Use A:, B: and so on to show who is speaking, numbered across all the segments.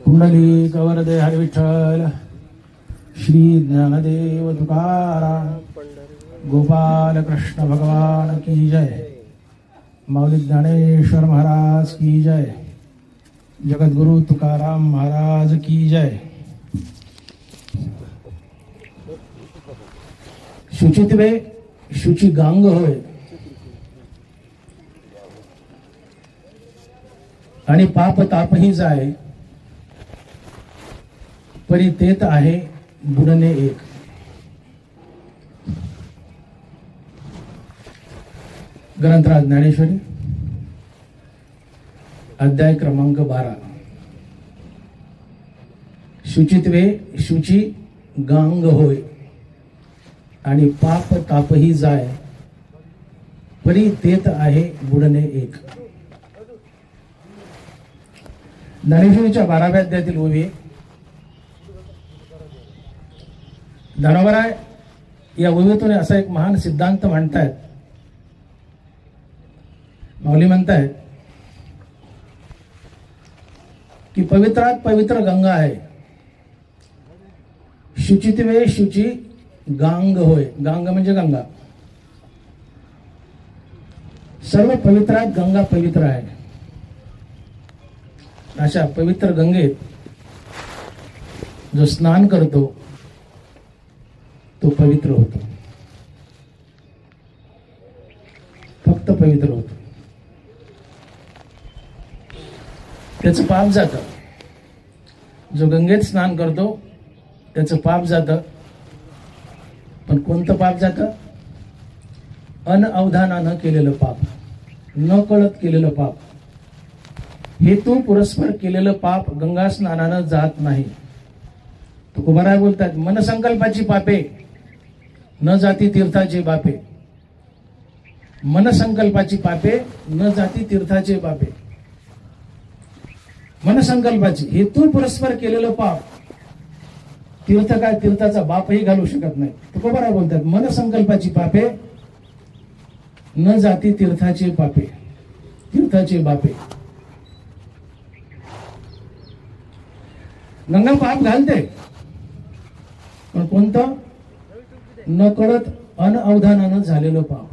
A: कुंडली कवरदे हरी विठ्ठल. श्री ज्ञानदेव तुकाराम. गोपाल कृष्ण भगवान की जय. माऊली ज्ञानेश्वर महाराज की जय. जगद्गुरु तुकाराम महाराज की जय. शुचित्वे शुची गांग होय आणि पाप तापही जाय, परी तेत आहे बुडणे एक. ग्रंथराज ज्ञानेश्वरी अध्याय क्रमांक 12. शुचित्वे शुची गांग होय आणि पाप तापही जाय, परी तेत आहे बुडणे एक. ज्ञानेश्वरीच्या 12व्या अध्यायातील ओवी. ज्ञानोबराय या ओवीतून असा एक महान सिद्धांत मांडतायत. माऊली म्हणतायत की पवित्रात पवित्र गंगा आहे. शुचित्वे शुची गांग होय. गांग म्हणजे गंगा. सर्व पवित्रात गंगा पवित्र आहे. अशा पवित्र गंगेत जो स्नान करतो तो पवित्र होतो. फक्त पवित्र होतो. त्याचं पाप जातं. जो गंगेत स्नान करतो त्याचं पाप जातं. पण कोणतं पाप जातं? अनअवधानानं केलेलं पाप, न कळत केलेलं पाप. हेतू पुरस्पर केलेलं पाप गंगा स्नानानं जात नाही. तुकोबाराय बोलतात, मनसंकल्पाची पापे न जाती तीर्थाचे बापे. मनसंकल्पाची पापे न जाती तीर्थाचे बापे. मनसंकल्पाची हेतू पुरस्पर केलेलं पाप तीर्थ काय तीर्थाचा बापही घालू शकत नाही. तुकोबाराय बोलतात, मनसंकल्पाची पापे न जाती तीर्थाचे पापे. तीर्थाचे बापे. गंगा पाप घालते, पण कोणतं? न कळत अनअवधानानं झालेलं पाप.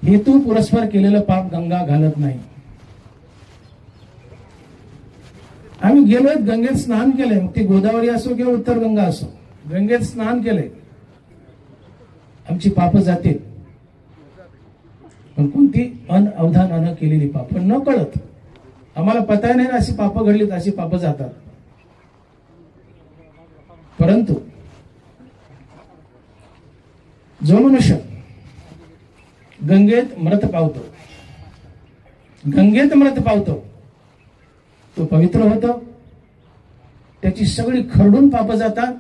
A: हेतू पुरस्पर केलेलं पाप गंगा घालत नाही. आम्ही गेलोय गंगेत स्नान केलंय, मग ती गोदावरी असो किंवा उत्तर गंगा असो, गंगेत स्नान केलंय, आमची पाप जातील. पण कोणती? अनअवधानानं केलेली पाप, न कळत. आम्हाला पता नाही अशी पाप घडलीत, अशी पाप जातात. परंतु जो मनुष्य गंगेत मृत पावतो, गंगेत मृत पावतो, तो पवित्र होतो. त्याची सगळी खरडून पाप जातात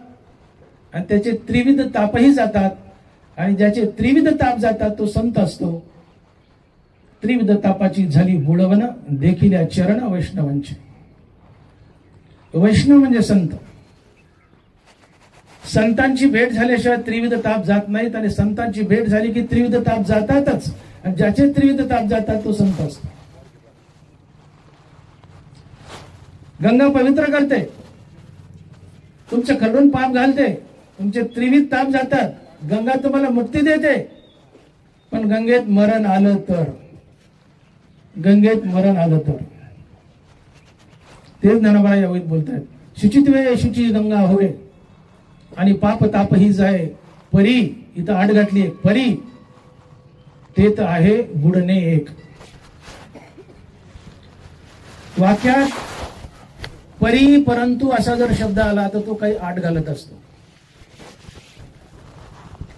A: आणि त्याचे त्रिविध तापही जातात. आणि ज्याचे त्रिविध ताप जातात तो संत असतो. त्रिविध तापाची झाली बुडवण देखील या चरण वैष्णवांचे. वैष्णव म्हणजे संत. संतांची भेट झाल्याशिवाय त्रिविध ताप जात नाहीत आणि संतांची भेट झाली की त्रिविध ताप जातातच. आणि ज्याचे त्रिविध ताप जातात तो संत असतो. गंगा पवित्र करते, तुमचे खरडून पाप घालते, तुमचे त्रिविध ताप जातात. गंगा तुम्हाला मुक्ती देते. पण गंगेत मरण आलं तर, गंगेत मरण आलं तर, तेच ज्ञानोबा यावेळी बोलतात, शुचित्वे शुची गंगा होय आणि पाप तापही जाय, परी. इथं आड घातली एक, परी तेत आहे बुडणे एक. वाक्यात परी परंतु असा जर शब्द आला तर तो काही आड घालत असतो.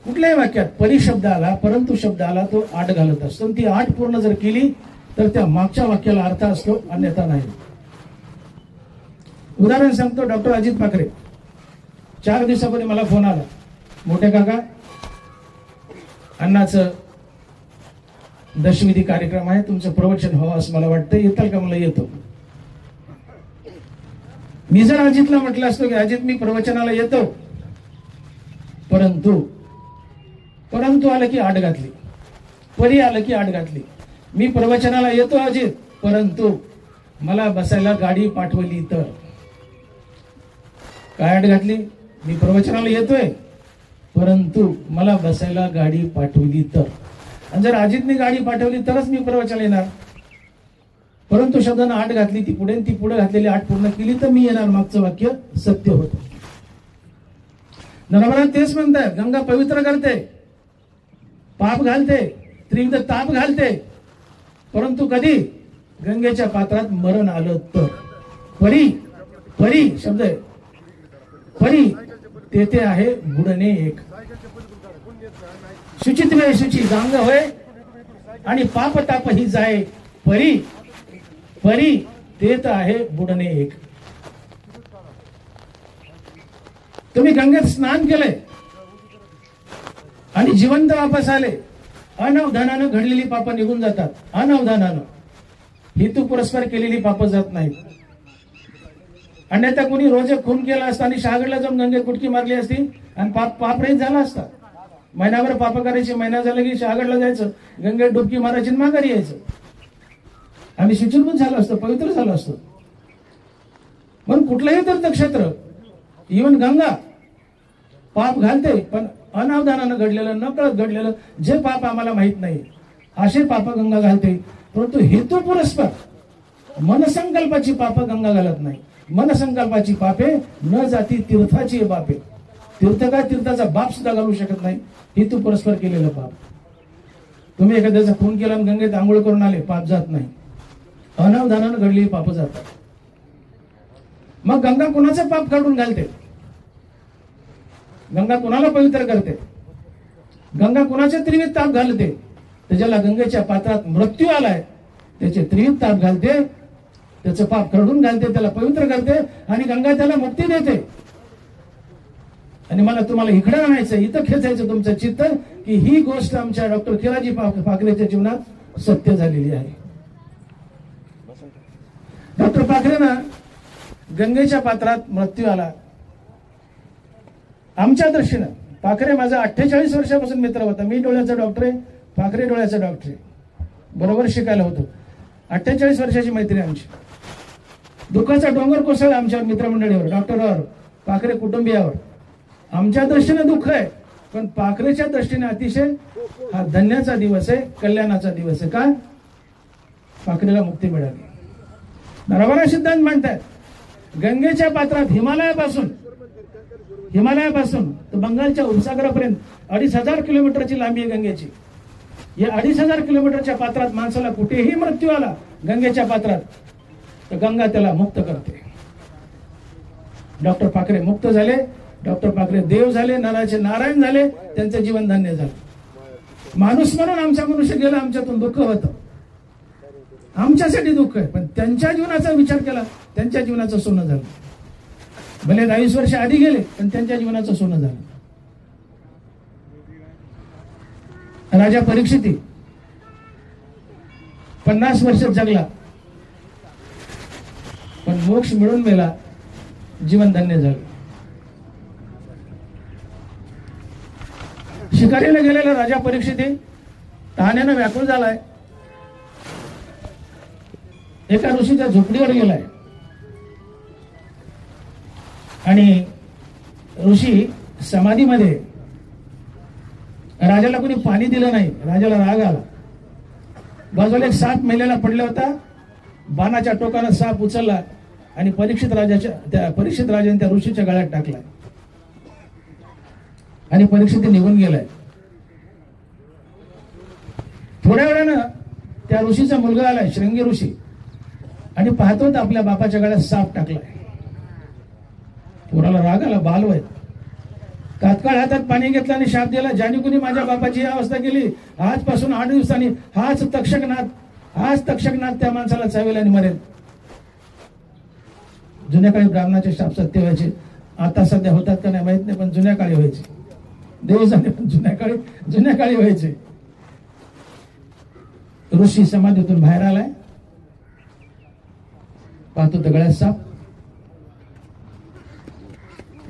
A: कुठल्याही वाक्यात परी शब्द आला, परंतु शब्द आला, तो आड घालत असतो. ती आठ पूर्ण जर केली तर त्या मागच्या वाक्याला अर्थ असतो, अन्यथा नाही. उदाहरण सांगतो. डॉक्टर अजित पाखरे 4 दिवसापूर्वी मला फोन आला, मोठे काका अण्णाचं दशविधी कार्यक्रम आहे, तुमचं प्रवचन व्हावं असं मला वाटतं, येताल का? मला येतो. मी जर अजितला म्हटलं असतो की अजित मी प्रवचनाला येतो, परंतु आलं की आड घातली, परी आलं की आड घातली. मी प्रवचनाला येतो अजित, परंतु मला बसायला गाडी पाठवली तर. काय अट घातली? मी प्रवचनाला येतोय, परंतु मला बसायला गाडी पाठवली तर. आणि जर अजितने गाडी पाठवली तरच मी प्रवचनाला येणार. परंतु शब्दानं आठ घातली, ती पुढे घातलेली आठ पूर्ण केली तर मी येणार. मागचं वाक्य सत्य होतं. नरभरा तेच म्हणतात, गंगा पवित्र करते, पाप घालते, त्रिविध ताप घालते, परंतु कधी गंगेच्या पात्रात मरण आलं तर. परी परी शब्द आहे, परी तेथे आहे बुडणे एक. शुचित्वे शुची गांग होय आणि पाप ताप ही जाय. परी परी तेथ आहे बुडणे एक. तुम्ही गंगेत स्नान केलंय आणि जिवंत वापस आले, अनवधानानं घडलेली पाप निघून जातात. अनवधानानं, हेतू पुरस्कार केलेली पाप जात नाहीत. अन्यथा कोणी रोज खून केला असता आणि शहागडला जाऊन गंगेत कुटकी मारली असती आणि पाप रहित झाला असता. महिनाभर पाप करायची, महिना झाला की शहागडला जायचं, गंगेत डुबकी मारायची, माघारी यायचं. आम्ही शुचिर्भूत झालो असतो, पवित्र झालो असतो. म्हणून कुठलंही तीर्थक्षेत्र, इव्हन गंगा, पाप घालते, पण अनावधानानं घडलेलं, नकळत घडलेलं जे पाप आम्हाला माहित नाही असे पाप गंगा घालते. परंतु हेतू पुरस्पर मनसंकल्पाची पाप गंगा घालत नाही. मनसंकल्पाची पापे न जाती तीर्थाची बापे. तीर्थ काय, तीर्थाचा बाप सुद्धा घालू शकत नाही. हेतू पुरस्पर केलेलं पाप. तुम्ही एखाद्याचा खून केला आणि गंगेत आंघोळ करून आले, पाप जात नाही. अनावधानानं घडलेली पाप जातात. मग गंगा कुणाचं पाप काढून घालते? गंगा कुणाला पवित्र करते? गंगा कुणाचे त्रिविध ताप घालते? तर ज्याला गंगेच्या पात्रात मृत्यू आलाय त्याचे त्रिविध ताप घालते, त्याचं पाप काढून घालते, त्याला पवित्र करते आणि गंगा त्याला मुक्ती देते. आणि मला तुम्हाला इकडे आणायचं, इथं खेचायचं तुमचं चित्त की ही गोष्ट आमच्या डॉक्टर किराजी पाखरेच्या जीवनात सत्य झालेली आहे. डॉक्टर पाखरेंना गंगेच्या पात्रात मृत्यू आला. आमच्या दृष्टीनं पाखरे माझा 48 वर्षापासून मित्र होता. मी डोळ्याचा डॉक्टर आहे, पाखरे डोळ्याचा डॉक्टर आहे. बरोबर शिकायला होतो. 48 वर्षाची मैत्री आमची. दुःखाचा डोंगर कोसळला आमच्यावर, मित्रमंडळीवर, डॉक्टरवर, पाखरे कुटुंबियावर. आमच्या दृष्टीने दुःख आहे, पण पाखरेच्या दृष्टीने अतिशय हा धन्याचा दिवस आहे, कल्याणाचा दिवस आहे. का? पाखरेला मुक्ती मिळाली. नरभरा सिद्धांत म्हणतात, गंगेच्या पात्रात हिमालयापासून तर बंगालच्या उपसागरापर्यंत 2500 किलोमीटरची लांबी आहे गंगेची. या 2500 किलोमीटरच्या पात्रात माणसाला कुठेही मृत्यू आला गंगेच्या पात्रात तर गंगा त्याला मुक्त करते. डॉक्टर पाखरे मुक्त झाले. डॉक्टर पाखरे देव झाले, नराचे नारायण झाले, त्यांचं जीवन धन्य झालं. माणूस म्हणून आमचा मनुष्य गेला, आमच्यातून दुःख होतं, आमच्यासाठी दुःख आहे, पण त्यांच्या जीवनाचा विचार केला, त्यांच्या जीवनाचं सोनं झालं. भले 22 वर्ष आधी गेले, पण त्यांच्या जीवनाचं सोनं झालं. राजा परीक्षित 50 वर्ष जगला, पण मोक्ष मिळून मेला, जीवन धन्य झालं. शिकारीला गेलेला राजा परीक्षित तहाण्यानं व्याकुळ झालाय. एका ऋषीच्या झोपडीवर गेलाय आणि ऋषी समाधीमध्ये. राजाला कोणी पाणी दिलं नाही. राजाला राग आला. बाजूला एक साप मेलेला पडला होता. बाणाच्या टोकानं साप उचलला आणि परीक्षित राजाने त्या ऋषीच्या गळ्यात टाकला आणि परीक्षित निघून गेलाय. थोड्या वेळानं त्या ऋषीचा मुलगा आलाय, श्रृंगी ऋषी, आणि पाहतो तर आपल्या बापाच्या गळ्यात साप टाकलाय. पोराला राग आला, बालवय. तात्काळ हातात पाणी घेतलं आणि शाप दिला, ज्याने कुणी माझ्या बापाची ही अवस्था केली, आजपासून 8 दिवसांनी हाच तक्षकनाथ त्या माणसाला चावेल आणि मरेल. जुन्या काळी ब्राह्मणाचे शाप सत्य व्हायचे. आता सध्या होतात का नाही माहित नाही, पण जुन्या काळी व्हायचे. देव जाणे, पण जुन्या काळी व्हायचे. ऋषी समाधीतून बाहेर आलाय, पाहतो दगडात साप.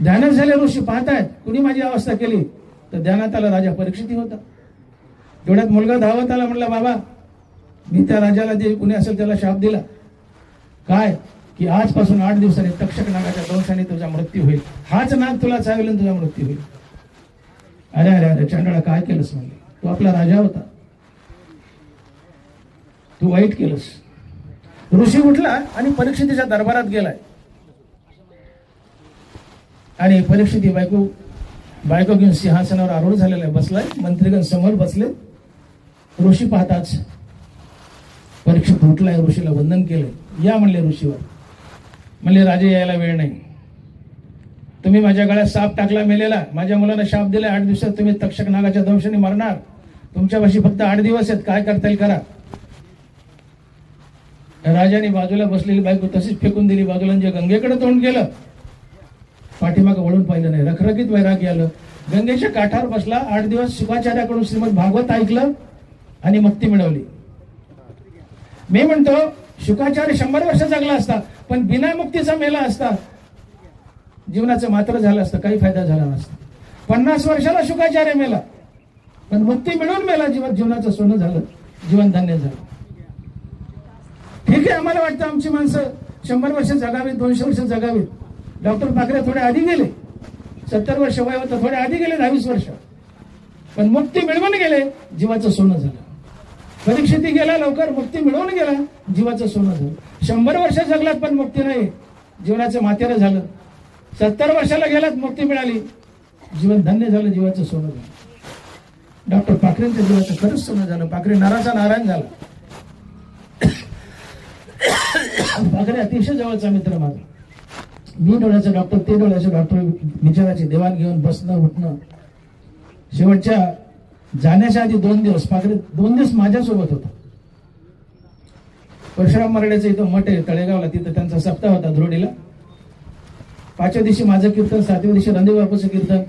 A: ध्यानात झाले ऋषी पाहतायत कुणी माझी अवस्था केली, तर ध्यानात आला राजा परीक्षित होता. तेवढ्यात मुलगा धावत आला, म्हणला बाबा मी त्या राजाला जे कुणी असेल त्याला शाप दिला, काय की आजपासून 8 दिवसांनी तक्षक नागाच्या दंशाने तुझा मृत्यू होईल, हाच नाग तुला चावेल आणि तुझा मृत्यू होईल. अरे अरे अरे चांडाळा, काय केलंस म्हणले, तू आपला राजा होता, तू वाईट केलंस. ऋषी उठला आणि परीक्षितीच्या दरबारात गेलाय. आणि परीक्षिती बायको घेऊन सिंहासनावर आरूढ झालेला आहे, बसलाय. मंत्रीगण समोर बसले. ऋषी पाहताच परीक्षित उठलाय, ऋषीला वंदन केलंय. या म्हणले ऋषीवर. म्हणले राजे यायला वेळ नाही, तुम्ही माझ्या गळ्यात साप टाकला मेलेला, माझ्या मुलांना शाप दिला, 8 दिवसात तुम्ही तक्षक नागाच्या दंशाने मरणार, तुमच्यापाशी फक्त 8 दिवस आहेत, काय करता येईल करा. राजाने बाजूला बसलेली बायको तशीच फेकून दिली बाजूला, जे गंगेकडे तोंड केलं, पाठीमागं वळून पाहिलं नाही. रखरखीत वैराग्य आलं. गंगेच्या काठावर बसला. 8 दिवस शुकाचार्याकडून श्रीमद भागवत ऐकलं आणि मुक्ती मिळवली. मी म्हणतो शुकाचार्य 100 वर्ष जगला असता, पण बिना मुक्तीचा मेला असता, जीवनाचं मात्र झालं असतं, काही फायदा झाला नसता. 50 वर्षाला शुकाचार्य मेला, पण मुक्ती मिळून मेला, जीवनाचं सोनं झालं, जीवन धन्य झालं. ठीक आहे, आम्हाला वाटतं आमची माणसं 100 वर्ष जगावीत, 200 वर्ष जगावीत. डॉक्टर पाखरे थोडे आधी गेले, 70 वर्ष वय होतं, थोडे आधी गेले 22 वर्ष, पण मुक्ती मिळवून गेले, जीवाचं सोनं झालं. परीक्षिती गेला लवकर, मुक्ती मिळवून गेला, जीवाचं सोनं झालं. 100 वर्ष जगलात पण मुक्ती नाही, जीवनाचं मातेरं झालं. 70 वर्षाला गेलात, मुक्ती मिळाली, जीवन धन्य झालं, जीवाचं सोनं झालं. डॉक्टर पाखरेंच्या जीवाचं खरंच सोनं झालं. पाखरे नाराचा नारायण झाला. पाखरे अतिशय जवळचा मित्र माझा. मी डोळ्याचा डॉक्टर, ते डोळ्याचे डॉक्टर. विचाराची देवाण घेऊन बसणं उठणं. शेवटच्या जाण्याच्या आधी 2 दिवस पाखरे 2 दिवस माझ्यासोबत होता. परशुराम मराठ्याचं इथं मठ आहे तळेगावला, तिथं त्यांचा सप्ताह होता धुरोडीला. 5व्या दिवशी माझं कीर्तन, 7व्या दिवशी रणदेव बापूचं कीर्तन.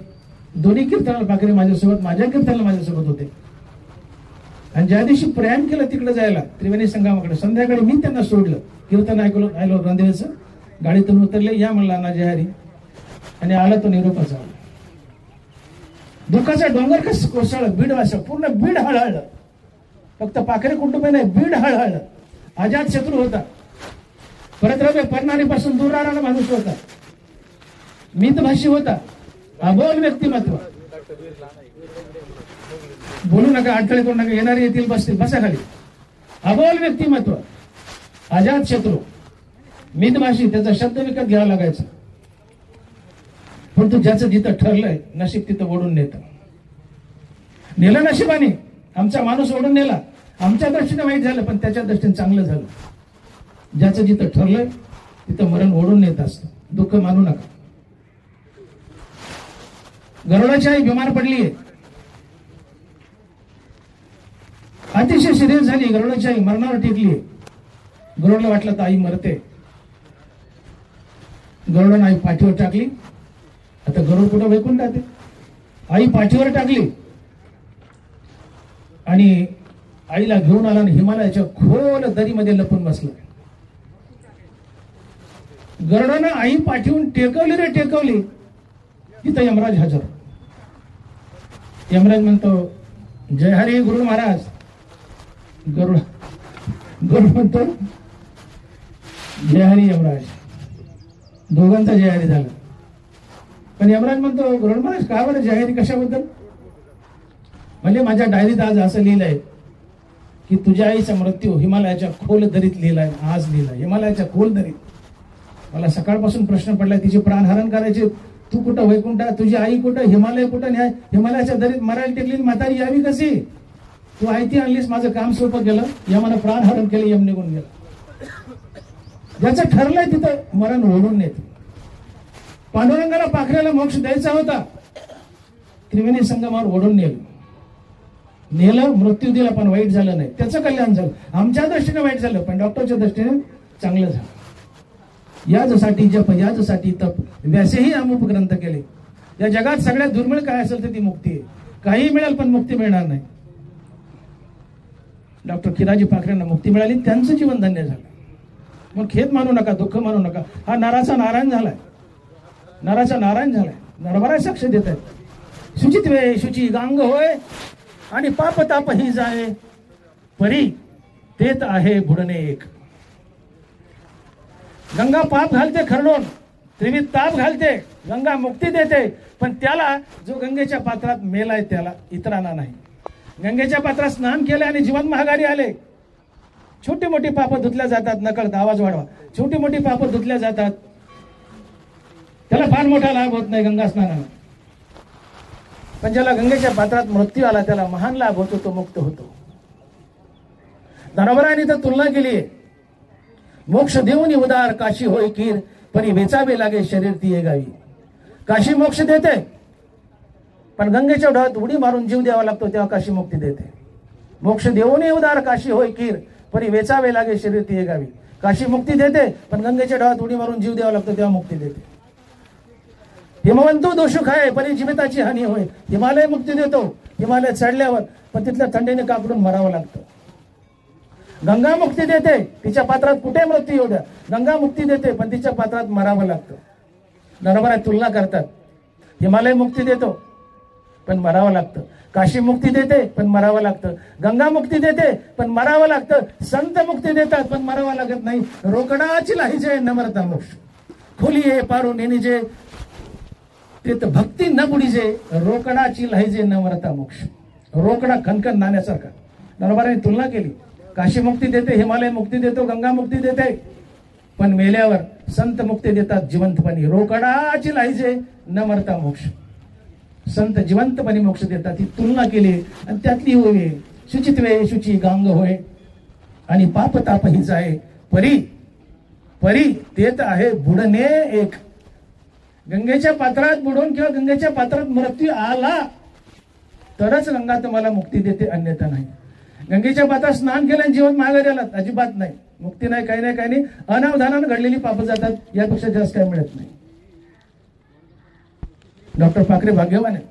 A: दोन्ही कीर्तनाला पाखरे माझ्यासोबत, माझ्या कीर्तनाला माझ्यासोबत होते. आणि ज्या दिवशी प्रयाण केलं तिकडे जायला त्रिवेणी संगमाकडे, संध्याकाळी मी त्यांना सोडलं. कीर्तन ऐकलं रणदेवाचं, गाडीतून उतरले. या म्हणला ना जय आणि आला तो निरोपाचा. दुःखाचा डोंगर कसं कोसळलं, बीड वासं पूर्ण बीड हळहळलं. फक्त पाखरे कुटुंब नाही, बीड हळहळलं. अजात शत्रू होता, परद्रव्य परनारीपासून दूर राहणारा माणूस होता, मितभाषी होता, अबोल व्यक्तिमत्व. बोलू नका, अडथळे करू नका, येणारे येतील, बसतील, बसा खाली. अबोल व्यक्तिमत्व, अजात शत्रू, मितभाषी, त्याचा शब्द विकत घ्यावा लागायचा. पण तू ज्याचं जिथं ठरलंय नशीब तिथं ओढून नेतं. नेलं नशिबाने, आमचा माणूस ओढून नेला. आमच्या दृष्टीने वाईट झालं, पण त्याच्या दृष्टीने चांगलं झालं. ज्याचं जिथं ठरलंय तिथं मरण ओढून नेत असतं. दुःख मानू नका. गरुडाची आई बिमार पडलीये, अतिशय सिरियस झाली. गरुडाची आई मरणावर टेकलीये. गरुडला वाटलं तर आई मरते. गरुडानं आई पाठीवर टाकली. आता गरुड कुठं वैकुंठात आहे. आई पाठीवर टाकली आणि आईला घेऊन आला आणि हिमालयाच्या खोल दरीमध्ये लपून बसला. गरुडानं आई पाठीवून टेकवली रे टेकवली. तिथं यमराज हजर. यमराज म्हणतो जय हरी गुरु महाराज. गरुड म्हणतो जय हरी यमराज. दोघांचा जय हरी झाला. पण यमराज म्हणतो गरुड महाराज का बरं जय हरी कशाबद्दल. म्हणजे माझ्या डायरीत आज असं लिहिलंय की तुझ्या आईचा मृत्यू हिमालयाच्या खोल दरीत लिहिलाय. आज लिहिलाय हिमालयाच्या खोल दरीत. मला सकाळपासून प्रश्न पडलाय तिचे प्राणहरण करायचे. तू कुठं वैकुंठा, तुझी आई कुठं, हिमालय कुठं, हिमालयाच्या दरीत मरायला टेकली म्हातारी यावी कशी. तू आयती आणलीस, माझं काम सोपं केलं, यमानं प्राणहरण केलं, यम निघून गेला. ज्याचं ठरलंय तिथं मरण ओढून नेत. पांडुरंगाला पाखऱ्याला मोक्ष द्यायचा होता, त्रिवेणी संगमावर ओढून नेलं, मृत्यू दिला, पण वाईट झालं नाही. त्याचं कल्याण झालं. आमच्या दृष्टीने वाईट झालं, पण डॉक्टरच्या दृष्टीने चांगलं झालं. याचसाठी जप, याचसाठी तप, व्यासेही अमुक ग्रंथ केले. या जगात सगळ्यात दुर्मिळ काय असेल तर ती मुक्ती आहे. काही मिळेल पण मुक्ती मिळणार नाही. डॉक्टर खिराजी पाखरेंना मुक्ती मिळाली, त्यांचं जीवन धन्य झालं. मग खेद मानू नका, दुःख मानू नका. हा नराचा नारायण झालाय, नराचा नारायण झालाय. नरभरा साक्ष देत आहेत. शुचित्वे शुची गांग होय आणि पाप ताप ही जाय परी तेत आहे बुडणे एक. गंगा पाप घालते खरडून, त्रिविध ताप घालते, गंगा मुक्ती देते, पण त्याला जो गंगेच्या पात्रात मेलाय त्याला, इतरांना नाही. गंगेच्या पात्रात स्नान केले आणि जीवन महागारी आले. छोटी मोठी पापं धुतल्या जातात, नकळत आवाज वाढवा, छोटी मोठी पापं धुतल्या जातात, त्याला फार मोठा लाभ होत नाही गंगा स्नानाला. पण ज्याला गंगेच्या पात्रात मृत्यू आला त्याला महान लाभ होतो, तो मुक्त होतो. धर्मरायाने तर तुलना केली आहे. मोक्ष देऊन उदार काशी होय कीर, परी वेचावे लागे शरीर ती गावी. काशी मोक्ष देते, पण गंगेच्या डोळ्यात उडी मारून जीव द्यावा लागतो तेव्हा काशी मुक्ती देते. मोक्ष देऊन उदार काशी होय कीर, परी वेचावे लागे शरीर ती गावी. काशी मुक्ती देते, पण गंगेच्या डोळ्यात उडी मारून जीव द्यावा लागतो तेव्हा मुक्ती देते. हिमवंतो दोषुक आहे, परी जीविताची हानी होय. हिमालय मुक्ती देतो, हिमालय चढल्यावर, पण तिथल्या थंडीने काकडून मरावं लागतं. गंगा मुक्ती देते, तिच्या पात्रात कुठे मृत्यू येऊ द्या, गंगा मुक्ती देते, पण तिच्या पात्रात मरावं लागतं. नरबरा तुलना करतात. हिमालय मुक्ती देतो, पण मरावं लागतं. काशी मुक्ती देते, पण मरावं लागतं. गंगा मुक्ती देते, पण मरावं लागतं. संत मुक्ती देतात, पण मरावं लागत नाही. रोकडाची लाहीजे न मरता मोक्ष, खोलीये पारून निजे तेत भक्ती न बुडीजे. रोकडाची लाहीजे न मरता मोक्ष, रोकडा खनखन नाण्यासारखा. नरबराने तुलना केली. काशी मुक्ती देते, हिमालय मुक्ती देतो, गंगा मुक्ती देते, पण मेल्यावर संत मुक्ती देतात जिवंतपणी. रोकडाची लाहीजे न मरता मोक्ष, संत जिवंतपणे मोक्ष देतात. ही तुलना केली आणि त्यातली होय शुचित्वे शुची गांग होय आणि पाप ताप हीच आहे. परी परी तेच आहे बुडणे एक. गंगेच्या पात्रात बुडून किंवा गंगेच्या पात्रात मृत्यू आला तरच गंगा तुम्हाला मुक्ती देते, अन्यथा नाही. गंगेच्या पात्रात स्नान केलं आणि जीवन माघारी आलात, अजिबात नाही, मुक्ती नाही, काही नाही, काही नाही. अनावधानानं घडलेली पाप जातात, यापेक्षा जास्त काही मिळत नाही. डॉक्टर पाखरे भाग्यवान आहे.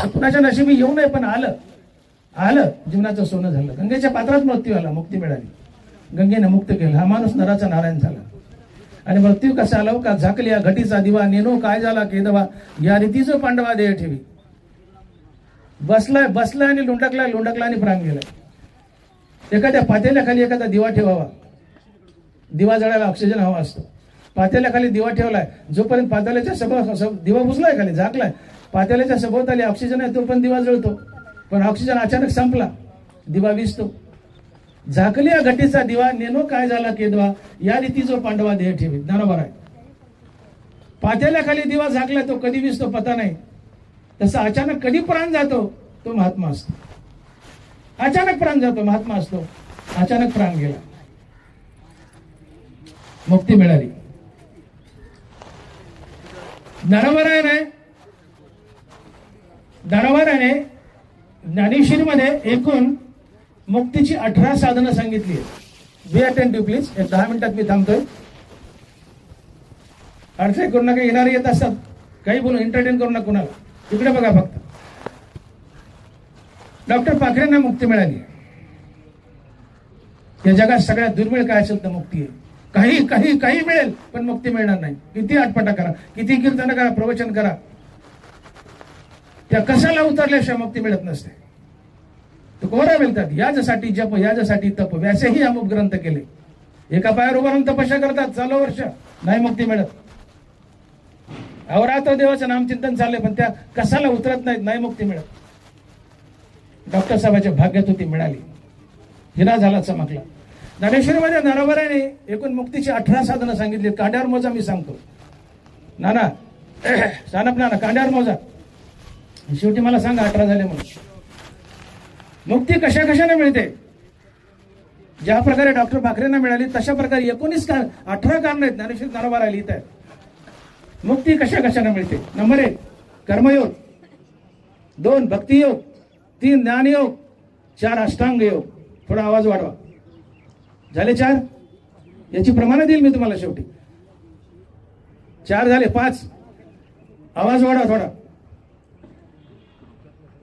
A: कुणाच्या नशिबी येऊ नये, पण आलं आलं, जीवनाचं सोनं झालं. गंगेच्या पात्रात मृत्यू आला, मुक्ती मिळाली, गंगेने मुक्त केलं. हा माणूस नराचा नारायण झाला. आणि मृत्यू कसा आला का? झाकल्या घटीचा दिवा, नेनो काय झाला केदवा, या रीतीचं पांडवा देह ठेवी. बसलाय बसलाय आणि लुंडकलाय, लुंडकला आणि प्राण गेलाय. एखाद्या पातेल्याखाली एखादा दिवा ठेवावा, दिवा जळायला ऑक्सिजन हवा असतो. पातेल्याखाली दिवा ठेवलाय, जोपर्यंत पातेल्याच्या दिवा बुजलाय खाली, झाकलाय, पातेल्याच्या सभोवताली ऑक्सिजन आहे, तो पण दिवा जळतो. पण ऑक्सिजन अचानक संपला, दिवा विझतो. झाकल्या घटीचा दिवा, नेनो काय झाला केदवा, या रीती जो पांडवा देह ठेवी. बरोबर आहे. पातेल्याखाली दिवा झाकलाय, तो कधी विझतो पता नाही. तसा अचानक कधी प्राण जातो तो महात्मा असतो. अचानक प्राण जातो, महात्मा असतो. अचानक प्राण गेला, मुक्ती मिळाली. ज्ञानेश्वरीमध्ये ज्ञानेश्वरीमध्ये एकूण मुक्तीची 18 साधनं सांगितली आहेत. बी अटेंटिव्ह प्लीज. 10 मिनिटात मी थांबतोय. अडचण करू नका, येणारे येत असतात, काही बोलून एंटरटेन करू नका कुणाला. इकडे बघा फक्त. डॉक्टर पाखरेंना मुक्ती मिळाली. या जगात सगळ्यात दुर्मिळ काय असेल तर मुक्ती आहे. काही काही काही मिळेल, पण मुक्ती मिळणार नाही. किती आटपटा करा, किती कीर्तन करा, प्रवचन करा, त्या कशाला उतरल्याशिवाय मुक्ती मिळत नसते. तो कोरा मिळतात. याच्यासाठी जप, याच्यासाठी तप, व्यासेही अमुक ग्रंथ केले. एका पायावर उभा राहून तपस्या करतात चालू वर्ष, नाही मुक्ती मिळत. अवरात्र देवाचं नामचिंतन चाललंय, पण त्या कशाला उतरत नाहीत, नाही मुक्ती मिळत. डॉक्टर साहेबांच्या भाग्यात होती, मिळाली. हिरा झाला, चमकला. ज्ञानेश्वरीमध्ये नरबराने एकूण मुक्तीची 18 साधनं सांगितली. कांड्यावर मोजा, मी सांगतो. नाना सानप नाना, कांड्यावर मोजा. शेवटी मला सांगा 18 झाले म्हणून. मुक्ती कशा कशाने मिळते? ज्या प्रकारे डॉक्टर पाखरेंना मिळाली तशा प्रकारे 18 कारण आहेत ज्ञानेश्वरी नरबरा लिहित आहेत. मुक्ती कशा कशाने मिळते? नंबर 1 कर्मयोग, 2 भक्तियोग, 3 ज्ञानयोग, 4 अष्टांग योग. थोडा आवाज वाढवा. झाले 4? याची प्रमाणे देईल मी तुम्हाला शेवटी. 4 झाले. 5 आवाज वाढवा थोडा.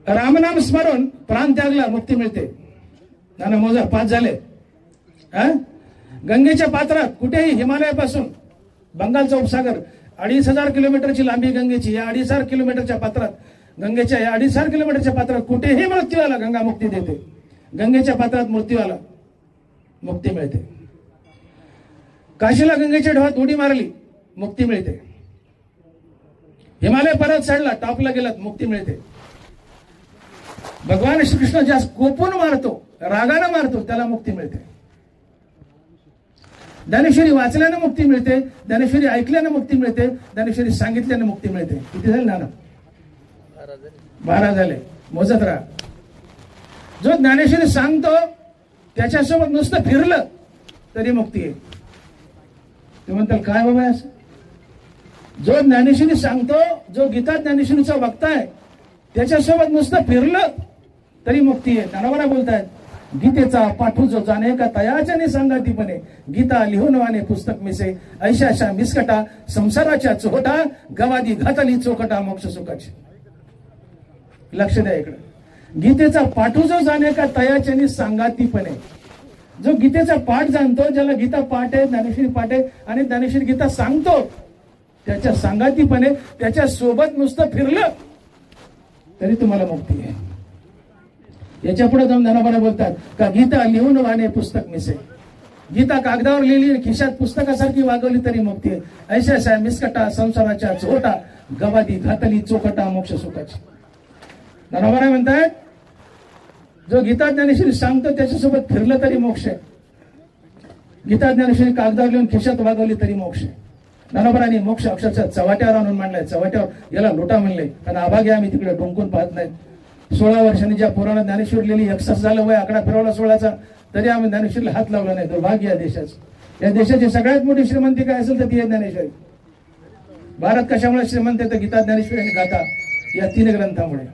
A: रामनाम स्मरून प्राण त्यागला, मुक्ती मिळते. नाना मोजा. 5 झाले. गंगेच्या पात्रात कुठेही, हिमालयापासून बंगालचा उपसागर, 2500 किलोमीटरची लांबी गंगेची. या 2500 किलोमीटरच्या पात्रात, गंगेच्या या 2500 किलोमीटरच्या पात्रात कुठेही मृत्यू आला, गंगा मुक्ती देते. गंगेच्या पात्रात मृत्यू आला, मुक्ती मिळते. काशीला गंगेच्या ढोळात उडी मारली, मुक्ती मिळते. हिमालय परत चढला, टॉपला गेलात, मुक्ती मिळते. भगवान श्रीकृष्ण ज्या कोपून मारतो, रागानं मारतो, त्याला मुक्ती मिळते. ज्ञानेश्वरी वाचल्यानं मुक्ती मिळते, ज्ञानेश्वरी ऐकल्यानं मुक्ती मिळते, ज्ञानेश्वरी सांगितल्यानं मुक्ती मिळते. किती झाले नाना? 12 झाले. मोजत राहा. जो ज्ञानेश्वरी सांगतो त्याच्यासोबत नुसतं फिरलं तरी मुक्ती आहे. ते म्हणतात काय बाबा असं? जो ज्ञानेश्वरी सांगतो, जो गीता ज्ञानेश्वरीचा वक्ता आहे, त्याच्यासोबत नुसतं फिरलं तरी मुक्ती आहे. नानावरा बोलतायत, गीतेचा पाठू जो जाणे का तयाच्याने सांगातीपणे, गीता लिहून वाने पुस्तक मिसे, ऐशाशा मिसकटा संसाराच्या चोहटा, गवादी घातली चोकटा मोक्ष सुखाची. लक्ष द्या इकडे. गीतेचा पाठू जो जाणे का तयाच्याने सांगातीपणे, जो गीतेचा पाठ जाणतो, ज्याला गीता पाठ आहे, ज्ञानेश्वरी पाठ आहे आणि ज्ञानेश्वरी गीता सांगतो, त्याच्या सांगातीपणे त्याच्या सोबत नुसतं फिरलं तरी तुम्हाला मुक्ती आहे. याच्या पुढे जाऊन ज्ञानोबा बोलतात का गीता लिहून वाणे पुस्तक मिसे, गीता कागदावर लिहिली, खिशात पुस्तकासारखी वागवली तरी मुक्ती आहे. ऐशाशा मिसकटा संसाराच्या चोटा, गवादी घातली चोकटा मोक्ष सुखाची. ज्ञानोबा म्हणतात, जो गीता ज्ञानेश्वरी सांगतो त्याच्यासोबत फिरलं तरी मोक्ष आहे. गीता ज्ञानेश्वरी कागदावर लिहून खिशात वागवली तरी मोक्ष आहे. ज्ञानोबांनी मोक्ष अक्षरशः चव्हाट्यावर आणून मांडलाय. चव्हाट्यावर याला लोटा म्हणले, कारण आभागी आम्ही तिकडे डोंकून पाहत नाहीत. 16 वर्षांनी ज्या पोरानं ज्ञानेश्वरी लिहिली, 61 झालं वय, आकडा फिरवला 16चा, तरी आम्ही ज्ञानेश्वरीला हात लावला नाही. दुर्भाग्य या देशाचं. या देशाची सगळ्यात मोठी श्रीमंती काय असेल तर ती आहे ज्ञानेश्वरी. भारत कशामुळे श्रीमंत आहे तर गीता ज्ञानेश्वरी आणि गाथा या 3 ग्रंथामुळे.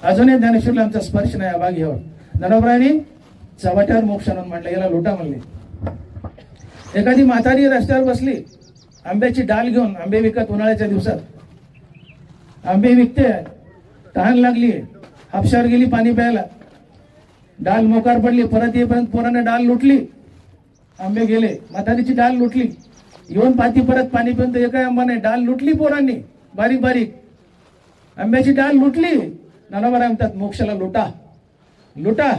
A: अजूनही ज्ञानेश्वरीला आमचा स्पर्श नाही अभाग्यावर. ज्ञानोबांनी चव्हाट्यावर मोक्ष आणून मांडला, याला लोटा म्हणले. एखादी म्हातारी रस्त्यावर बसली, आंब्याची डाल घेऊन, आंबे विकत उन्हाळ्याच्या दिवसात आंबे विकते, तहान लागली, हापशावर गेली पाणी प्यायला, डाल मोकार पडली, परत येईपर्यंत पोराने डाल लुटली, आंबे गेले, म्हातारीची डाल लुटली, येऊन पाती परत पाणी पिऊन, तर एका आंबाने डाल लुटली पोरांनी, बारीक बारीक आंब्याची डाल लुटली. नानाबा म्हणतात मोक्षाला लोटा लोटा.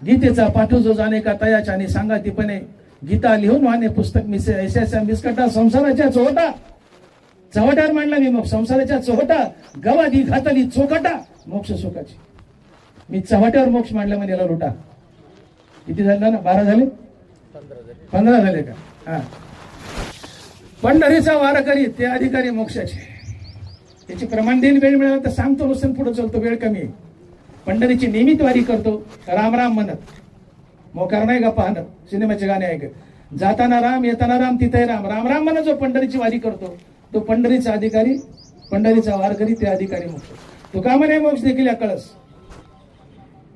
A: गीतेचा पाठू जो जाणे का तयाच्याने सांगातीपणे, गीता लिहून वाणे पुस्तक मिसे, ऐशाशा मिसकटा संसाराच्या चोहटा. चव्हाट्यावर मांडला मी मग संसाराच्या चोहटा, गवादी घातली चोकटा मोक्ष सुखाची. मी चव्हाट्यावर मोक्ष मांडला म्हणजे याला लोटा. किती झालं ना? 12 झाले? 15 झाले का? हा. पंढरीचा वार करी ते अधिकारी मोक्षाचे. त्याची प्रमाण देईल, वेळ मिळाला तर सांगतो, नुसतं पुढे चलतो, वेळ कमी आहे. पंढरीची नियमित वारी करतो, राम राम म्हणत, मोकार नाही गप्पा आणत, सिनेमाचे गाणे ऐकत, जाताना राम येताना राम तिथे राम, राम राम म्हणत जो पंढरीची वारी करतो तो पंढरीचा अधिकारी, पंढरीचा वारकरी ते अधिकारी मोक्ष. तुका म्हणे मोक्ष देखील या कळस.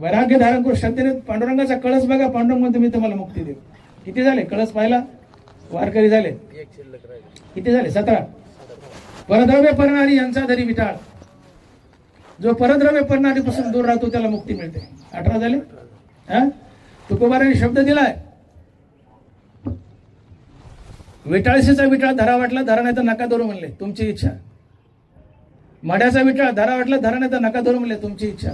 A: वैराग्य धारण करू श्रद्धेने पांडुरंगाचा कळस बघा, पांडुरंग म्हणतो मी तुम्हाला मुक्ती देऊ. किती झाले कळस पाहिला? वारकरी झाले किती झाले? 17. परद्रव्य परणारी यांचा धरी विटाळ. जो परद्रव्य परणारीपासून दूर राहतो त्याला मुक्ती मिळते. 18 झाले. तुकोबाराने शब्द दिलाय, विटाळशीचा विटाळ धरा वाटला, धरा नाही तर नका धरू म्हणले, तुमची इच्छा. माड्याचा विटाळ धरा वाटला, धरा नाही तर नका धरू म्हणले, तुमची इच्छा.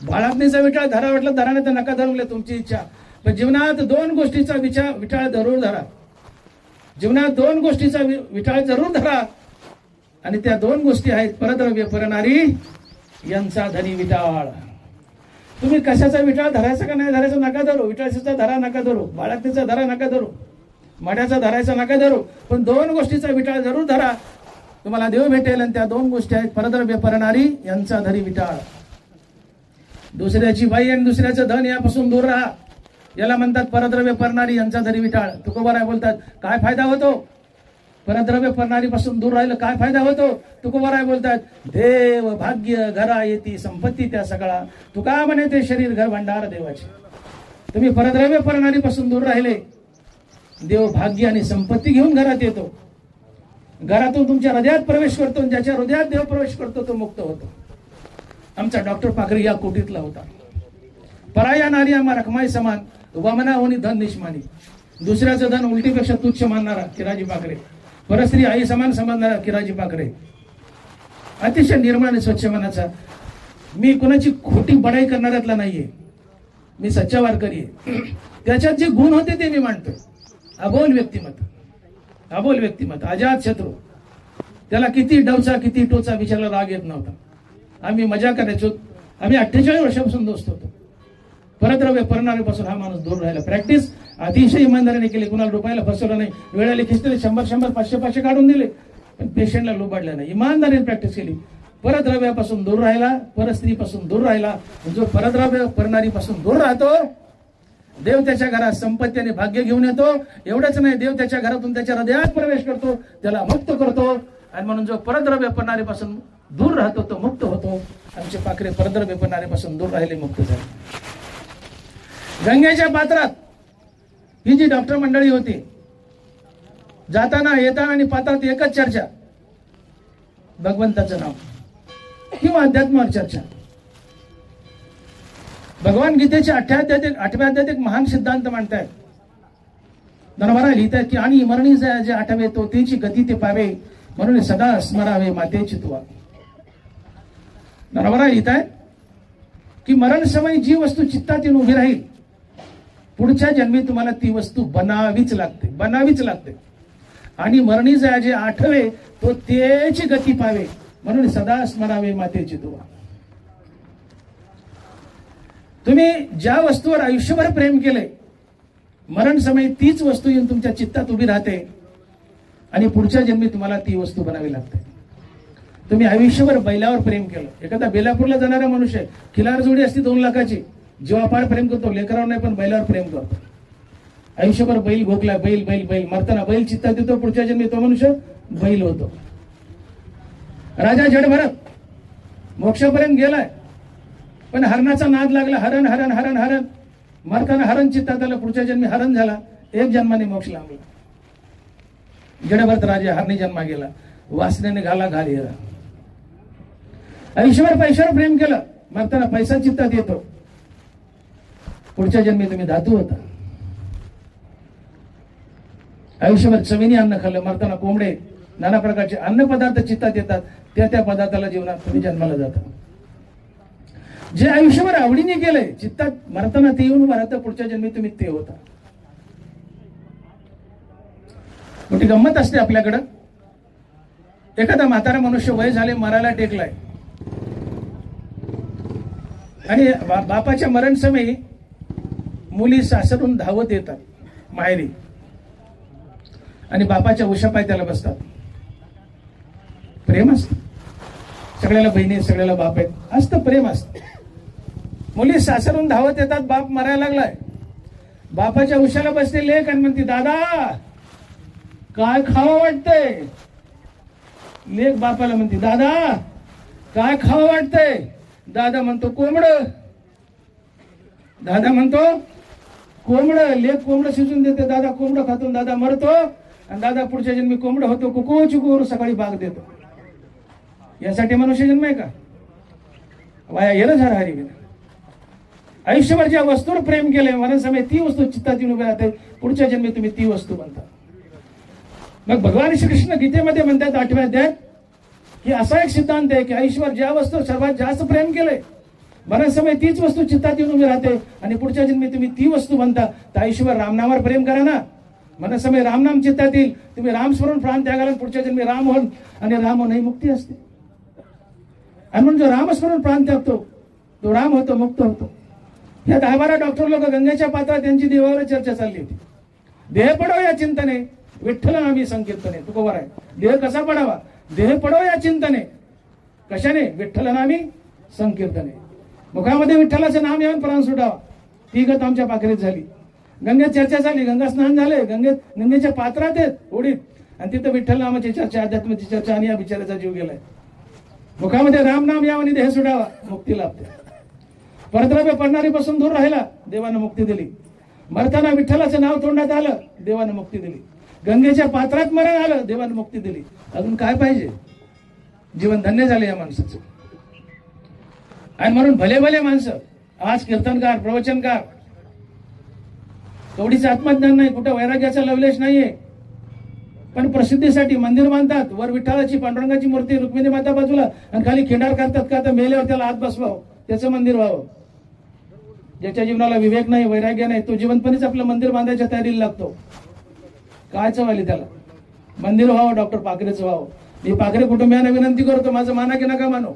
A: बाळात्नीचा विटाळ धरा वाटला, धरा नाही तर नका धरू म्हणले, तुमची इच्छा. पण जीवनात 2 गोष्टीचा विटाळ जरूर धरा. जीवनात 2 गोष्टीचा विटाळ जरूर धरा, आणि त्या 2 गोष्टी आहेत परद्रव्य परणारी यांचा धनी विटाळ. तुम्ही कशाचा विटाळ धरायचा का नाही धरायचा नका धरू. विटाळशीचा धरा नका धरू, बाळात्नीचा धरा नका धरू, माड्याचा धरायचा नका धरू, पण 2 गोष्टीचा विटाळ जरूर धरा, तुम्हाला देव भेटेल. आणि त्या 2 गोष्टी आहेत परद्रव्य परणारी यांचा धनी विटाळ. दुसऱ्याची बाई आणि दुसऱ्याचं धन यापासून दूर राहा, याला म्हणतात परद्रव्य परणारी यांचा धनी विटाळ. तुकोबाराय बोलतात काय फायदा होतो परद्रव्य परणारीपासून दूर राहिलं? काय फायदा होतो? तुकोबाराय बोलतात देव भाग्य घरा येती संपत्ती त्या सगळा. तुका म्हणे ते शरीर घर भांडार देवाचे. तुम्ही परद्रव्य परणारीपासून दूर राहिले, देव भाग्य आणि संपत्ती घेऊन घरात येतो, घरातून तुमच्या हृदयात प्रवेश करतो, ज्याच्या हृदयात देव प्रवेश करतो तो मुक्त होतो. आमचा डॉक्टर पाखरे या कोटीतला होता. पराया नारी आम्हा रखमाई समान, वामना होणी धन निष्मानी. दुसऱ्याचं धन उलटीपेक्षा तुच्छ मानणारा किराजी पाखरे, परस्त्री आई समान समजणारा किराजी पाखरे, अतिशय निर्मळ आणि स्वच्छ मनाचा. मी कोणाची खोटी बडाई करणाऱ्यातला नाहीये, मी सच्चा वारकरी आहे. त्याच्यात जे गुण होते ते मी मांडतोय. अबोल व्यक्तिमत्व, अबोल व्यक्तिमत्व, अजात शत्रू. त्याला किती डवचा किती टोचा विचारला राग येत नव्हता. आम्ही मजा करायचो. आम्ही 48 वर्षापासून दोस्त होतो. परद्रव्य परणारीपासून हा माणूस दूर राहिला. प्रॅक्टिस अतिशय इमानदारीने केली. कुणाला रुपयाला फसवलं नाही. वेळेला खिचले 100-100 500-500 काढून दिले, पण पेशंटला लुबाडलं नाही. इमानदारीने प्रॅक्टिस केली. परद्रव्यापासून दूर राहिला, परस्त्रीपासून दूर राहिला. जो परद्रव्य परणारीपासून दूर राहतो, देव त्याच्या घरात संपत्ती आणि भाग्य घेऊन येतो. एवढंच नाही, देव त्याच्या घरातून त्याच्या हृदयात प्रवेश करतो, त्याला मुक्त करतो. आणि म्हणून जो परद्रव्य परणारीपासून दूर राहतो तो मुक्त होतो. आमचे पाखरे परद्रव्य परणारीपासून दूर राहिले, मुक्त झाले. गंगेच्या पात्रात ही जी डॉक्टर मंडळी होती, जाताना येताना आणि पात्रात एकच चर्चा, भगवंताचं नाव किंवा अध्यात्मावर चर्चा. भगवान गीतेच्या 8व्या अध्यायात एक महान सिद्धांत मांडतायत. धनवरा लिहितायत की आणि मरणी जे आठवे तो तेची गती ते पावे, म्हणून सदा स्मरावे मातेची तुवा. धनवरा लिहितायत की मरण समय जी वस्तू चित्तात येऊन उभी राहील, पुढच्या जन्मी तुम्हाला ती वस्तू बनावीच लागते, बनावीच लागते. आणि मरणी जे आठवे तो तेची गती पावे, म्हणून सदा स्मरावे मातेची तुवा. तुम्ही ज्या वस्तूवर आयुष्यभर प्रेम केले, मरण समय तीच वस्तू येऊन तुमच्या चित्तात उभी राहते आणि पुढच्या जन्मी तुम्हाला ती वस्तू बनावी लागते. तुम्ही आयुष्यभर बैलावर प्रेम केलं. एखादा बेलापूरला जाणारा मनुष्य, खिलार जोडी असती 2 लाखाची, जीवापाड प्रेम करतो, लेकरावर नाही पण बैलावर प्रेम करतो. आयुष्यभर बैल घोकला, बैल बैल बैल, मरताना बैल चित्तात येतो, पुढच्या जन्मी तो मनुष्य बैल होतो. राजा जडभरत मोक्षापर्यंत गेलाय, पण हरणाचा नाद लागला. हरण हरण हरण हरण, मरताना हरण चित्तात आलं, पुढच्या जन्मी हरण झाला. 1 जन्माने मोक्ष लांबला. जडभरत राजा हरणी जन्मा गेला, वासनेने घाला घाल हिरा. आयुष्यभर पैशावर प्रेम केलं, मरताना पैसा चित्तात येतो, पुढच्या जन्मी तुम्ही धातू होता. आयुष्यभर चवीने अन्न खाल्लं, मरताना कोंबडे नाना प्रकारचे अन्न पदार्थ चित्तात येतात, त्या पदार्थाला जीवनात तुम्ही जन्माला जाता. जे आयुष्यभर आवडीने केलंय, चित्तात मरताना ते येऊन राहतं, पुढच्या जन्मी तुम्ही ते होता. मोठी गंमत असते आपल्याकडं. एखादा म्हातारा मनुष्य वय झाले, मरायला टेकलाय, आणि बापाच्या मरण समयी मुली सासरून धावत येतात माहेरी आणि बापाच्या उशापाय त्याला बसतात. प्रेम असतं. सगळ्याला बहिणी, सगळ्याला बाप आहेत, असतं प्रेम असतं. मुली सासरून धावत येतात, बाप मरायला लागलाय. बापाच्या उशाला बसते लेक आणि म्हणते, दादा काय खावं वाटतंय. लेक बापाला म्हणते, दादा काय खावं वाटतंय. दादा म्हणतो कोंबड. दादा म्हणतो कोंबड. लेक कोंबड शिजून देते, दादा कोंबड खातो, दादा मरतो, आणि दादा पुढच्या जन्मी कोंबड होतो, कुकू चिकूर सकाळी बाग देतो. यासाठी मनुष्य जन्म आहे का? वाया गेलं झालं हरी गेलं. आयुष्यभर ज्या वस्तूवर प्रेम केलंय, मरण समय ती वस्तू चित्तात येऊन उभी राहते, पुढच्या जन्मी तुम्ही ती वस्तू बनता. मग भगवान श्रीकृष्ण गीतेमध्ये म्हणतात 8व्या अध्यायात की असा एक सिद्धांत आहे की आयुष्यभर ज्या वस्तू सर्वात जास्त प्रेम केलंय, मरण समय तीच वस्तू चित्तात येऊन उभी राहते आणि पुढच्या जन्मी तुम्ही ती वस्तू बनता. तर आयुष्यभर रामनामावर प्रेम करा ना, मरण समय रामनाम चित्तात येईल, तुम्ही राम स्मरून प्राण त्यागाला, पुढच्या जन्मी राम होऊन, आणि राम होऊन मुक्ती असते. आणि म्हणून जो रामस्मरण प्राण त्यागतो तो राम होतो, मुक्त होतो. या 10-12 डॉक्टर लोक गंगेच्या पात्रात त्यांची देवावर चर्चा चालली होती. देह पडो या चिंतने विठ्ठल नामी संकीर्तने. तू बरोबर आहे. देह कसा पडावा? देह पडो या चिंतने. कशाने? विठ्ठल नामी संकीर्तने. मुखामध्ये विठ्ठलाचं नाम येऊन प्राण सुटावा. ती गत आमच्या पाखरीत झाली. गंगेत चर्चा झाली, गंगा स्नान झाले, गंगेच्या पात्रात आहेत उडीत, आणि तिथं विठ्ठल नामाची चर्चा, अध्यात्माची चर्चा, आणि या बिचाराचा जीव गेलाय. मुखामध्ये राम नाम यावं आणि देह सुटावा, मुक्ती लाभते. परद्रव्य पडणारीपासून दूर राहिला, देवानं मुक्ती दिली. मरताना विठ्ठलाचं नाव तोंडात आलं, देवानं मुक्ती दिली. गंगेच्या पात्रात मरण आलं, देवानं मुक्ती दिली. अजून काय पाहिजे? जीवन धन्य झाले या माणसाचं. आणि म्हणून भले भले माणसं आज कीर्तनकार, प्रवचनकार, तेवढीच आत्मज्ञान नाही, कुठं वैराग्याचा लवलेश नाहीये, पण प्रसिद्धीसाठी मंदिर बांधतात, वर विठ्ठलाची पांडुरंगाची मूर्ती, रुक्मिणी माता बाजूला, आणि खाली खिंडार करतात का तर मेल्यावर त्याला हात बसवावं, त्याचं मंदिर व्हावं. ज्याच्या जीवनाला विवेक नाही, वैराग्य नाही, तो जिवंतपणेच आपलं मंदिर बांधायच्या तयारीला लागतो. काय चवाली त्याला? मंदिर व्हावं डॉक्टर पाखरेचं व्हावं. मी पाखरे कुटुंबियांना विनंती करतो, माझं माना की नका मानो.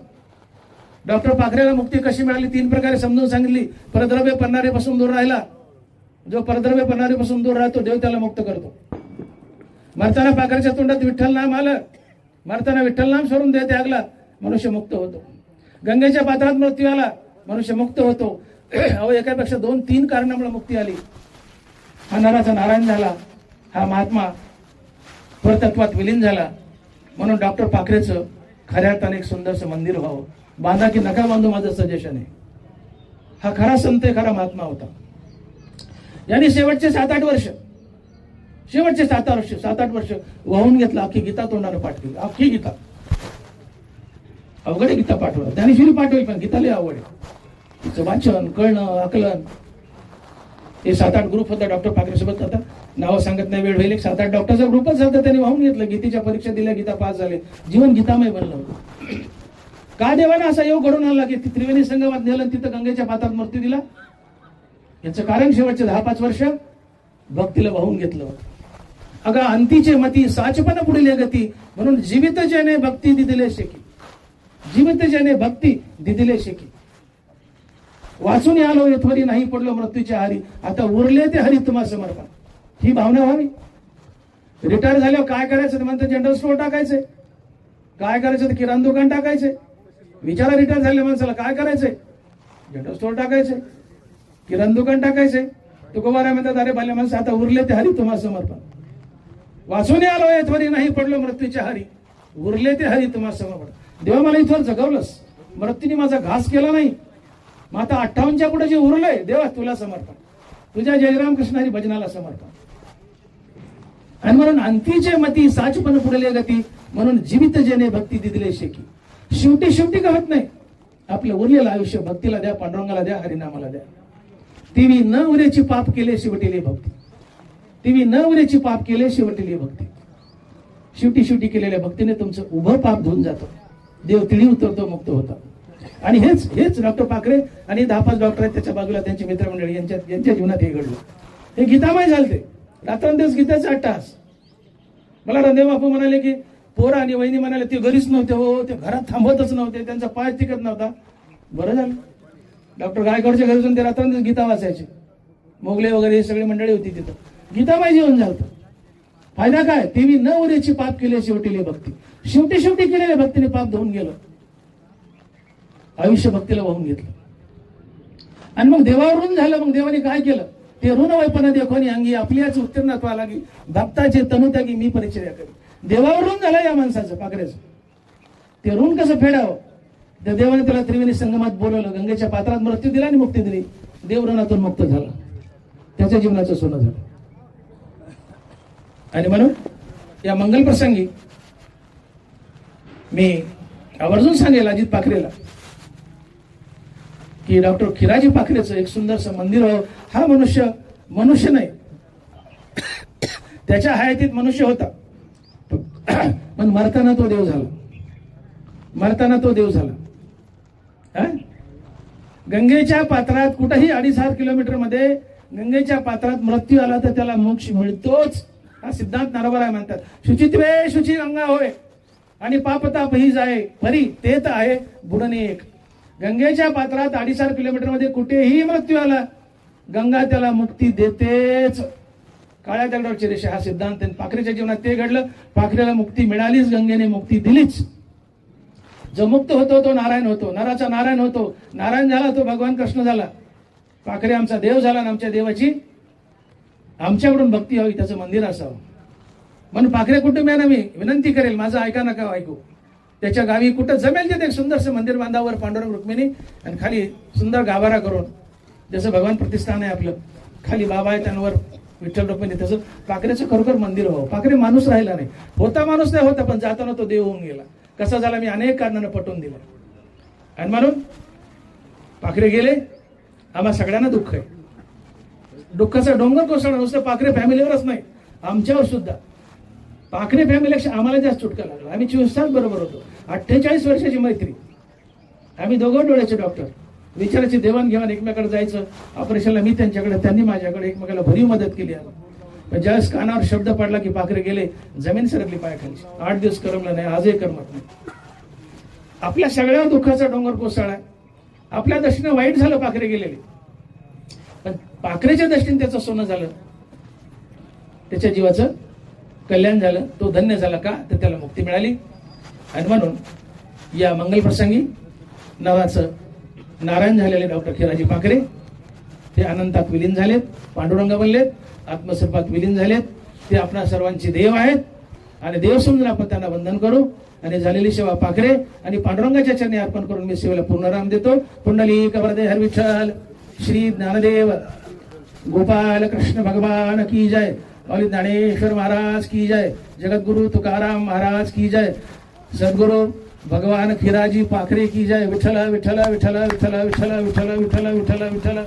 A: डॉक्टर पाखरेला मुक्ती कशी मिळाली 3 प्रकारे समजून सांगितली. परद्रव्य पडणाऱ्यापासून दूर राहिला, जो परद्रव्य पडणाऱ्यापासून दूर राहतो देव त्याला मुक्त करतो. मरताना पाखरेच्या तोंडात विठ्ठल नाम आलं, मरताना विठ्ठल नाम सोडून देह त्यागला, मनुष्य मुक्त होतो. गंगेच्या पात्रात मृत्यू आला, मनुष्य मुक्त होतो. अहो, एकापेक्षा 2-3 कारणामुळे मुक्ती आली. हा नराचा नारायण झाला, हा महात्मा परतत्वात विलीन झाला. म्हणून डॉक्टर पाखरेचं खऱ्या अर्थाने एक सुंदरसं मंदिर व्हावं. बांधा की नका बांधू माझं सजेशन आहे. हा खरा संत आहे, खरा महात्मा होता. यांनी शेवटचे 7-8 वर्ष शेवटचे 7-8 वर्ष वाहून घेतलं. अख्खी गीता तोंडाने पाठ केली, अख्खी गीता. अवघड आहे गीता पाठवणं, ज्ञानेश्वरी पाठवेल, पण गीता लय अवघड आहे. तिचं वाचन, कळणं, आकलन. हे 7-8 ग्रुप होता डॉक्टर पाखरे सोबत. आता नावं सांगत नाही, वेळ होईल. 7-8 डॉक्टरचा ग्रुपच होता. त्यांनी वाहून घेतलं, गीतेच्या परीक्षा दिल्या, गीता पास झाले, जीवन गीतामय बनलं होतं. का देवानं असा योग घडून आणला की त्रिवेणी संगमात नेलं, तिथं गंगेच्या पात्रात मृत्यू दिला? याचं कारण शेवटचे 10-5 वर्ष भक्तीला वाहून घेतलं होतं. अगं अंतीचे मती साचपण पुढील गती, म्हणून जीवित जेने भक्ती दिदिले शेकी, जीवित जेने भक्ती दिदिले शेकी. वाचून आलो येथवरी, नाही पडलो मृत्यूच्या हारी, आता उरले ते हरी तुम्हा समर्पण. ही भावना व्हावी. रिटायर झाल्यावर काय करायचं ते म्हणतात, जनरल स्टोअर टाकायचंय. काय करायचं तर किराणा दुकान टाकायचंय. विचारा रिटायर झालेल्या माणसाला काय करायचंय? जनरल स्टोअर टाकायचंय, किराणा दुकान टाकायचंय. तुकोबारा म्हणतात, अरे भले माणसं आता उरले ते हरी तुम्हा समर्पण. वाचून आलो येथवरी, नाही पडलो मृत्यूच्या हारी, उरले ते हरी तुम्हा समर्पण. देवा मला इथवर जगवलंस, मृत्यूने माझा घास केला नाही, मग आता 58च्या पुढे जे उरलंय देवा तुला समर्पण, तुझ्या जयराम कृष्ण हरी भजनाला समर्पण. आणि म्हणून अंतीचे मती साचपण पुढले गती, म्हणून जीवित जेने भक्ती दिदिले शेकी. शेवटी कहत नाही, आपलं उरलेलं आयुष्य भक्तीला द्या, पांडुरंगाला द्या, हरिनामाला द्या. तिवी न उरेची पाप केले शेवटीले भक्ती, तिवी न उरेची पाप केले शेवटीले भक्ती. शेवटी केलेल्या भक्तीने तुमचं उभं पाप धुवून जातं, देव तिळी उतरतो, मुक्त होता. आणि हेच डॉक्टर पाखरे आणि 10-5 डॉक्टर आहेत त्याच्या बाजूला, त्यांची मित्रमंडळी, यांच्या जीवनात हे घडलं. हे गीतामय झालते. रात्रंदिवस गीतेचा 8 तास. मला रणदेव बापू म्हणाले की पोरा आणि वहिनी म्हणाले ते घरीच नव्हते, हो ते घरात थांबतच नव्हते, त्यांचा पाय टिकत नव्हता. बरं झालं डॉक्टर गायकवाडच्या घरी जाऊन ते रात्रंदिवस गीता वाचायचे. मोगले वगैरे हे सगळी मंडळी होती तिथं. गीतामय जीवन झालं. फायदा काय? तेवी न उरेची पाप केले शेवटीले भक्ती. शेवटी केलेल्या भक्तीने पाप धुवून गेलं, आयुष्य भक्तीला वाहून घेतलं. आणि मग देवावर ऋण झालं. मग देवाने काय केलं? ते ऋण वैपना देखोनी अंगी आपल्याच उत्तीर्णत्वा लागी, भक्ताचे तनुत्यागी मी परिचर्या करी. देवावर ऋण झालं या माणसाचं, पाखरेचं. ते ऋण कसं फेडावं? त्या देवाने त्याला त्रिवेणी संगमात बोलवलं, गंगेच्या पात्रात मृत्यू दिला आणि मुक्ती दिली. देव ऋणातून मुक्त झाला, त्याच्या जीवनाचं सोनं झालं. आणि म्हणून या मंगल प्रसंगी मी आवर्जून सांगेल अजित पाखरेला की डॉक्टर खिराजी पाखरेचं एक सुंदरसं मंदिर हो. हा मनुष्य नाही, त्याच्या हयातीत मनुष्य होता, पण मरताना तो देव झाला. मरताना तो देव झाला. गंगेच्या पात्रात कुठेही 2.5 किलोमीटर मध्ये गंगेच्या पात्रात मृत्यू आला तर त्याला मोक्ष मिळतोच, हा सिद्धांत नरवर आहे. म्हणतात शुचित्वे शुची गंगा होय आणि पापताप ही जाय परी, ते तर आहे बुडणे एक. गंगेच्या पात्रात 2.5 किलोमीटर मध्ये कुठेही मृत्यू आला, गंगा त्याला मुक्ती देतेच. काळ्या दगडावरची रेषा हा सिद्धांत. पाखरेच्या जीवनात ते घडलं. पाखरेला मुक्ती मिळालीच, गंगेने मुक्ती दिलीच. जो मुक्त होतो तो नारायण होतो, नराचा नारायण होतो. नारायण झाला तो भगवान कृष्ण झाला. पाखरे आमचा देव झाला आणि आमच्या देवाची आमच्याकडून भक्ती व्हावी, त्याचं मंदिर असावं. म्हणून पाखरे कुटुंबियांना मी विनंती करेल, माझं ऐका नका ऐकू. त्याच्या गावी कुठं जमेल तिथे एक सुंदरसं मंदिर बांधावर, पांडुरंग रुक्मिणी, आणि खाली सुंदर गाभारा करून, जसं भगवान प्रतिष्ठान आहे आपलं, खाली बाबा आहे त्यांवर विठ्ठल रुक्मिणी, तसं पाखरेचं खरोखर मंदिर व्हावं. पाखरे माणूस राहिला नाही, होता माणूस नाही होता, पण जाताना तो देव होऊन गेला. कसा झाला मी अनेक कारणानं पटवून दिलं. आणि म्हणून पाखरे गेले, आम्हा सगळ्यांना दुःख आहे. दुःखाचा डोंगर कोसळला. नुसतं पाखरे फॅमिलीवरच नाही, आमच्यावर सुद्धा. पाखरे फॅमिलीपेक्षा आम्हाला जास्त चुटका लागला. आम्ही 24 तास बरोबर होतो. 48 वर्षाची मैत्री. आम्ही दोघं डोळ्याचे डॉक्टर. विचाराची देवाणघेवाण, एकमेकाकडे जायचं. ऑपरेशनला मी त्यांच्याकडे, त्यांनी माझ्याकडे, एकमेकाला भरीव मदत केली आहे. पण ज्यावेळेस कानावर शब्द पडला की पाखरे गेले, जमीन सरकली पायाखाली. 8 दिवस करमलं नाही, आजही करमत नाही. आपल्या सगळ्या दुःखाचा डोंगर कोसळला. आपल्या दृष्टीने वाईट झालं पाखरे गेलेले, पण पाखरेच्या दृष्टीने त्याचं सोनं झालं, त्याच्या जीवाचं कल्याण झालं. तो धन्य झाला. का? तर त्याला मुक्ती मिळाली. आणि म्हणून या मंगलप्रसंगी नावाचं नारायण झालेले डॉक्टर खिराजी पाखरे ते अनंतात विलीन झालेत, पांडुरंग बनलेत, आत्मस्वरूपात विलीन झालेत. ते आपणा सर्वांचे देव आहेत आणि देव समजून आपण त्यांना वंदन करू. आणि झालेली सेवा पाखरे आणि पांडुरंगाच्या चरणी अर्पण करून मी सेवेला पूर्णराम देतो. पुंडलिक वरदे हर विठ्ठल. श्री ज्ञानदेव गोपाल कृष्ण भगवान की जय. और ज्ञानेश्वर महाराज की जय. जगतगुरु तुकाराम महाराज की जय. सद्गुरु भगवान खिराजी पाखरे की जय. विठ्ठल विठ्ठल विठ्ठल विठ्ठल विठ्ठल विठ्ठल विठ्ठल विठ्ठल विठ्ठल.